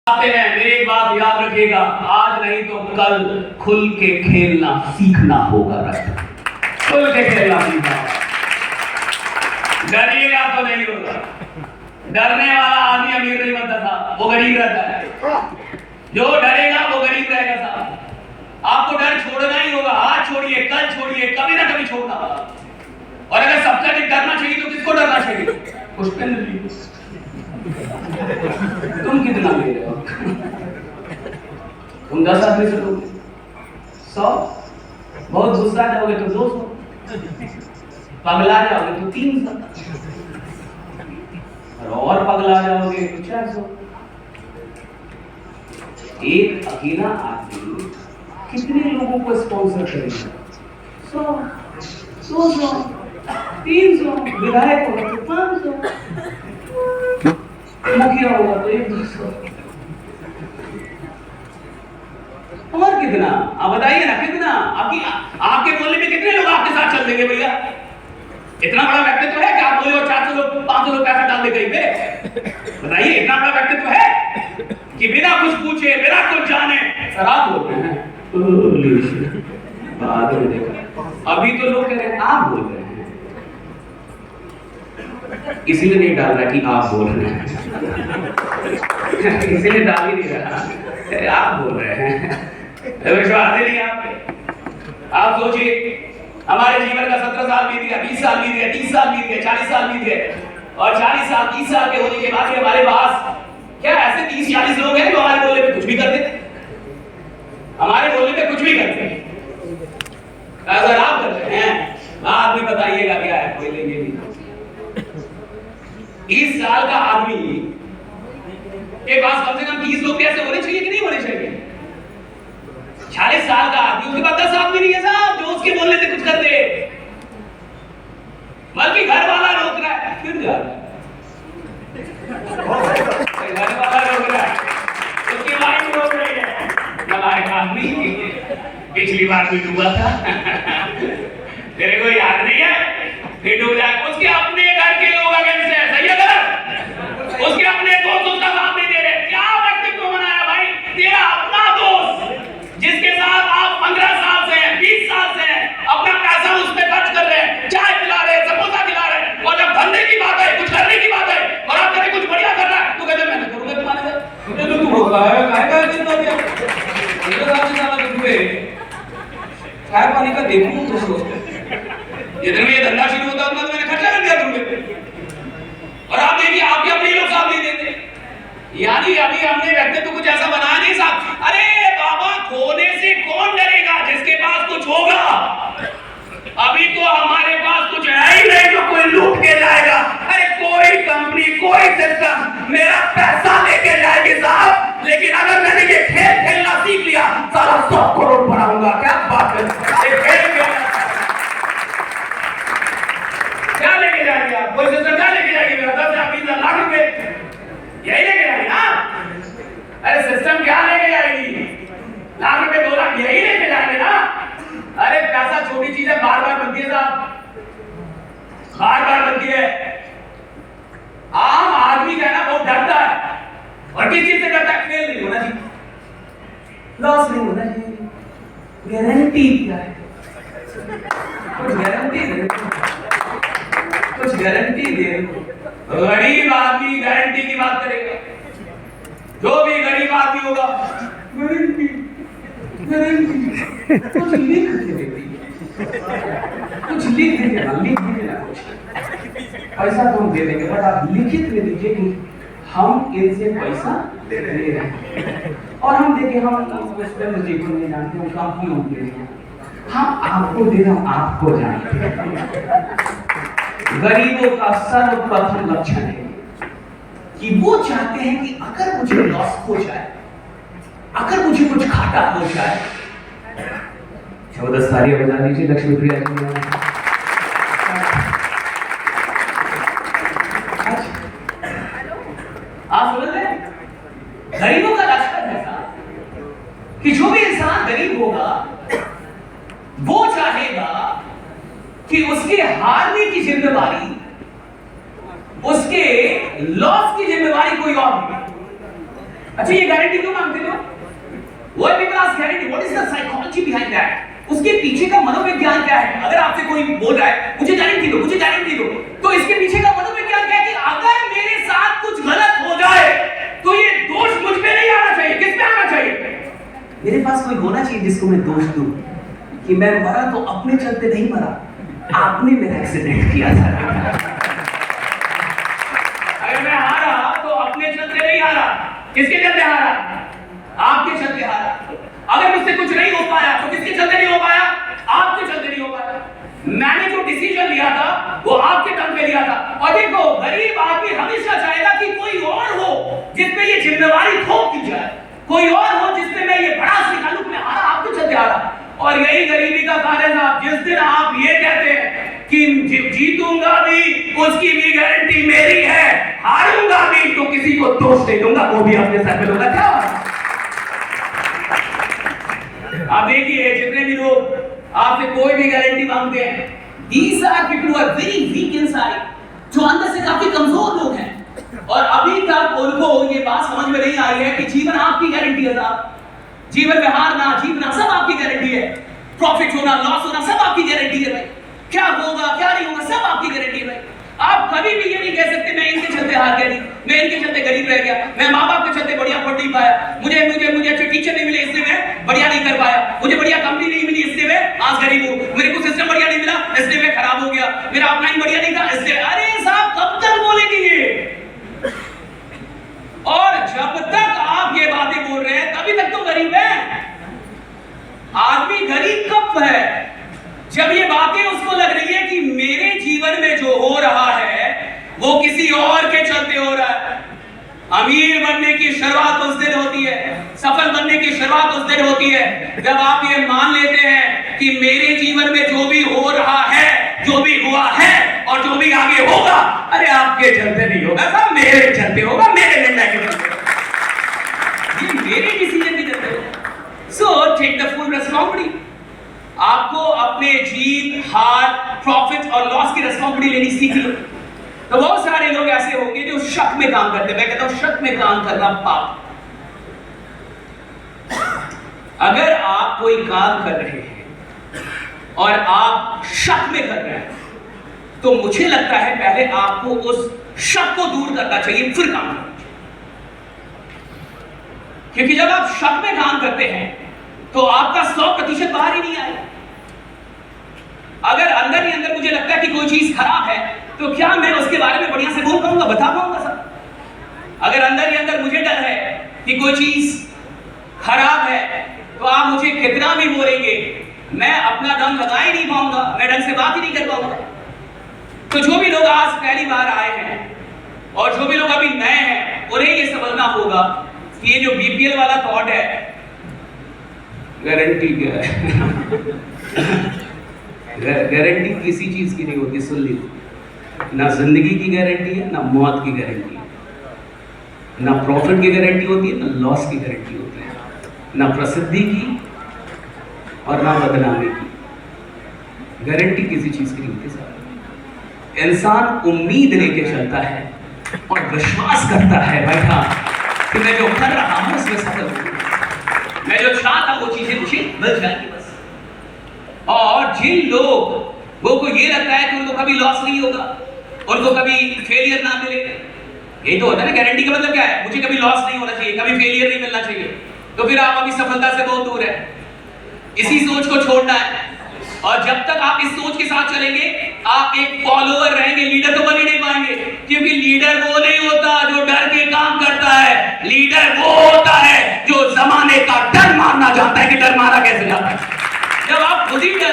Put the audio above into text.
आते हैं। मेरी एक बात याद रखिएगा, आज नहीं तो कल खुल के खेलना सीखना होगा। खुल के खेलना सीखना होगा। डरिएगा तो नहीं होगा। डरने वाला आदमी अमीर नहीं बनता था, वो गरीब रहता है। जो डरेगा वो गरीब रहेगा साहब। आपको डर छोड़ना ही होगा। आज छोड़िए, कल छोड़िए, कभी ना कभी छोड़ना। और अगर सबसे अधिक डरना चाहिए तो किसको डरना चाहिए? पुष्पेंद्र जी। तुम कितना ले रहे हो? तुम 10 आदमी से लोगे 100, बहुत गुस्सा जाओगे तो 200, पगला जाओगे तो 300, और पगला जाओगे तो 400। एक अकेला आदमी कितने लोगों को स्पॉन्सर करेगा? 100, 200, 300, विधायक होगा तो 500, मुखिया होगा तो 100-200, और कितना? आप बताइए ना, कितना? आपके बोलने में कितने लोग आपके साथ चल देंगे भैया? इतना बड़ा व्यक्तित्व है कि आप बोले और 400 लोग 500 लोग पैसा डाल दे कहीं पे? बताइए, इतना बड़ा व्यक्तित्व है कि बिना कुछ पूछे, बिना कुछ जाने शराब बोल रहे हैं? बाद में देखा, अभी तो लोग कह रहे हैं आप बोल रहे हैं, इसीलिए नहीं डाल रहा कि आप बोल रहे हैं। इसीलिए डाल ही नहीं रहा, आप बोल रहे हैं। विश्वास ही नहीं आप सोचिए, हमारे जीवन का 17 साल बीत गया, 20 साल बीत गए, 30 साल बीत गए, 40 साल बीत गए, और 40 साल 30 साल के होने के बाद भी हमारे पास क्या ऐसे 30-40 लोग हैं जो हमारे बोलने पे कुछ भी करते हैं? हमारे बोलने पे कुछ भी करते हैं। अगर आप करते हैं, आप भी बताइएगा क्या है, कोई लेंगे नहीं। 30 साल का आदमी के पास कम से कम 30 लोग ऐसे होने चाहिए कि नहीं होने चाहिए? 40 साल का आदमी, उसके पास 10 आदमी नहीं है साहब जो उसके बोलने से कुछ करते, बल्कि घर वाला रोक रहा है, फिर जा रहा है। घर वाला रोक रहा है, उसकी वाइफ रोक रही है। मलाइक आदमी पिछली बार भी डूबा था, तेरे को याद नहीं है? फिर डूब जाए। उसके अपने घर के लोग अगेंस्ट है, सही है गलत? उसके अपने दोस्त उसका साथ नहीं दे रहे। क्या व्यक्तित्व बनाया भाई? तेरा अपना दोस्त जिसके साथ आप 15 साल से 20 साल से अपना पैसा उस पे खर्च कर रहे हैं, चाय पिला रहे हैं, समोसा खिला रहे हैं, और जब धंधे की बात है, कुछ करने की बात है, और आप कहते कुछ बढ़िया कर रहा है, तो कहते मैं करूंगा तुम्हारे साथ। ये तो तू बोल रहा है, काय काय चिंता किया? ये तो आपसे ज्यादा दुखी है। चाय पानी का देखूं तो सोचते जितने में ये धंधा शुरू होता है मैंने खर्चा कर दिया तुमने, और आप देखिए आपके अपने लोग साथ नहीं देते। यानी अभी हमने व्यक्तित्व कुछ ऐसा बनाया नहीं साहब। अरे बाबा, खोने से कौन डरेगा जिसके पास कुछ होगा? अभी तो हमारे पास कुछ है ही नहीं जो कोई लूट के जाएगा। अरे कोई कंपनी, कोई सिस्टम मेरा पैसा लेके जाएगी साहब, लेकिन अगर मैंने ये खेल खेलना सीख लिया, सारा 100 करोड़ बनाऊंगा। क्या बात है? क्या लेके जाएगी आप? कोई सिस्टम क्या लेके जाएगी? मेरा 10 लाख रुपए यही लेके जाएगी ना? अरे सिस्टम क्या लेके जाएगी? लाख रुपए 2 लाख यही लेके जाएंगे ना? अरे पैसा छोटी चीज है, बार बार बनती है साहब, बार बार बनती है। आम आदमी क्या है ना, बहुत डरता है, और किस चीज से डरता है? फेल नहीं होना चाहिए, लॉस नहीं होना चाहिए। गारंटी क्या है? कुछ गारंटी दे, कुछ गारंटी दे। गरीब आदमी गारंटी की बात करेगा। जो भी गरीब आदमी होगा, गारंटी गारंटी, कुछ लिख के देती, कुछ लिख देना, लिख देना कुछ पैसा तो हम दे देंगे, बट आप लिखित में दीजिए कि हम इनसे पैसा ले रहे हैं, और हम देखिए हम पुष्पेंद्र जी को नहीं जानते, हम कंपनी होते हैं, हम आपको दे रहे हैं, आपको जानते हैं। गरीबों का सर्वप्रथम लक्षण है कि वो चाहते हैं कि अगर मुझे लॉस हो जाए, अगर मुझे कुछ घाटा हो जाए। 14 तालियां बजा दीजिए लक्ष्मी प्रिया जी। आप समझ रहे हैं? गरीबों का लक्षण है कि जो भी इंसान गरीब होगा वो चाहेगा कि उसके हारने की जिम्मेवारी, उसके लॉस की जिम्मेवारी कोई और नहीं। अच्छा ये गारंटी क्यों मांगते हो? Why people ask guarantee? What is the psychology behind that? उसके पीछे का मनोविज्ञान क्या है? अगर आपसे कोई बोल रहा है मुझे गारंटी दो, मुझे गारंटी दो, तो इसके पीछे का मनोविज्ञान क्या है कि अगर मेरे साथ कुछ गलत हो जाए तो ये दोष मुझ पे नहीं आना चाहिए। किस पे आना चाहिए? मेरे पास कोई होना चाहिए जिसको मैं दोष दूं कि मैं मरा तो अपने चलते नहीं मरा, आपने मेरा एक्सीडेंट किया था। अगर मैं हारा तो अपने चलते नहीं हारा, किसके चलते हारा? आपके चलते हारा। अगर मुझसे कुछ नहीं हो पाया तो किसके चलते नहीं हो पाया? आपके चलते नहीं हो पाया। मैंने जो डिसीजन लिया था वो आपके दम पे लिया था। और देखो गरीब आदमी हमेशा चाहेगा कि कोई और हो जिस पे ये जिम्मेवारी थोप दी जाए, कोई और हो जिस पे मैं ये भड़ास निकालूं, मैं हारा आपके चलते हारा। और यही गरीबी का कारण साहब, जिस दिन आप ये कहते हैं कि जीतूंगा भी उसकी भी गारंटी मेरी है, हारूंगा भी तो किसी को दोष दे दूंगा, वो भी अपने सर पे लूंगा। क्या आप देखिए जितने भी लोग आपसे कोई भी गारंटी मांगते हैं, these are people who are very weak inside, जो अंदर से काफी कमजोर लोग हैं। और अभी तक उनको ये बात समझ में नहीं आई है कि जीवन आपकी गारंटी है साहब। जीवन में हारना जीतना सब आपकी गारंटी है, प्रॉफिट होना लॉस होना सब आपकी गारंटी है भाई। क्या होगा क्या नहीं होगा सब आपकी गारंटी है भाई। आप कभी भी ये नहीं कह सकते मैं इनके चलते हार गया, नहीं मैं इनके चलते गरीब रह गया, मैं माँ बाप के चलते बढ़िया पढ़ नहीं पाया, मुझे मुझे मुझे अच्छे टीचर नहीं मिले इसलिए मैं बढ़िया नहीं कर पाया, मुझे बढ़िया कंपनी नहीं मिली इसलिए मैं आज गरीब हूँ, मेरे को सिस्टम बढ़िया नहीं मिला इसलिए मैं खराब हो गया, मेरा ऑफलाइन बढ़िया नहीं था इसलिए। अरे साहब कब तक बोलेंगे ये? और जब तक आप ये बातें बोल रहे हैं तभी तक तो गरीब है। आदमी गरीब कब है? जब ये बातें उसको लग रही है कि मेरे जीवन में जो हो रहा है वो किसी और के चलते हो रहा है। अमीर बनने की शुरुआत उस दिन होती है, सफल बनने की शुरुआत उस दिन होती है जब आप ये मान लेते हैं कि मेरे जीवन में जो भी हो रहा है, जो भी हुआ है और जो भी आगे होगा, अरे आपके चलते नहीं होगा साहब, मेरे चलते होगा, मेरे निर्णय के चलते होगा, ये मेरे डिसीजन के चलते होगा। So take the full responsibility. आपको अपने जीत हार प्रॉफिट और लॉस की रिस्पांसिबिलिटी लेनी सीखी। तो बहुत सारे लोग ऐसे होंगे जो शक में काम करते हैं। मैं कहता हूं शक में काम करना पाप। अगर आप कोई काम कर रहे हैं और आप शक में कर रहे हैं तो मुझे लगता है पहले आपको उस शक को दूर करना चाहिए, फिर काम करना चाहिए। क्योंकि जब आप शक में काम करते हैं तो आपका 100% बाहर ही नहीं आएगा। अगर अंदर ही अंदर मुझे लगता है कि कोई चीज खराब है तो क्या मैं उसके बारे में बढ़िया से बोल पाऊंगा, बता पाऊंगा सर? अगर अंदर ही अंदर मुझे डर है कि कोई चीज खराब है तो आप मुझे कितना भी बोलेंगे मैं अपना दम लगा ही नहीं पाऊंगा, मैं ढंग से बात ही नहीं कर पाऊंगा। तो जो भी लोग आज पहली बार आए हैं और जो भी लोग अभी नए हैं उन्हें ये समझना होगा कि ये जो बीपीएल वाला थॉट है, गारंटी क्या है? गारंटी किसी चीज की नहीं होती, सुन लीजिए। ना जिंदगी की गारंटी है, ना मौत की गारंटी है, ना प्रॉफिट की गारंटी होती है, ना लॉस की गारंटी होती है, ना प्रसिद्धि की और ना बदनामी की। गारंटी किसी चीज की नहीं होती। इंसान उम्मीद लेके चलता है और विश्वास करता है भाई हाँ कि मैं जो कर रहा हूं उसमें सफल हूं, मैं जो चाहता वो चीजें मुझे मिल जाएगी बस। और जिन लोगों को ये लगता है कि उनको कभी लॉस नहीं होगा, उनको कभी फेलियर ना मिले, यही तो होता है ना। गारंटी का मतलब क्या है? मुझे कभी लॉस नहीं होना चाहिए, कभी फेलियर नहीं मिलना चाहिए, तो फिर आप अभी सफलता से बहुत दूर है। इसी सोच को छोड़ना है। और जब तक आप इस सोच के साथ चलेंगे आप एक फॉलोअर रहेंगे, लीडर तो बन ही नहीं पाएंगे। क्योंकि लीडर वो नहीं होता जो डर के काम करता है, लीडर वो होता है जो जमाने का डर मारना जानता है कि डर मारा कैसे जाता है। जब आप खुद ही डरे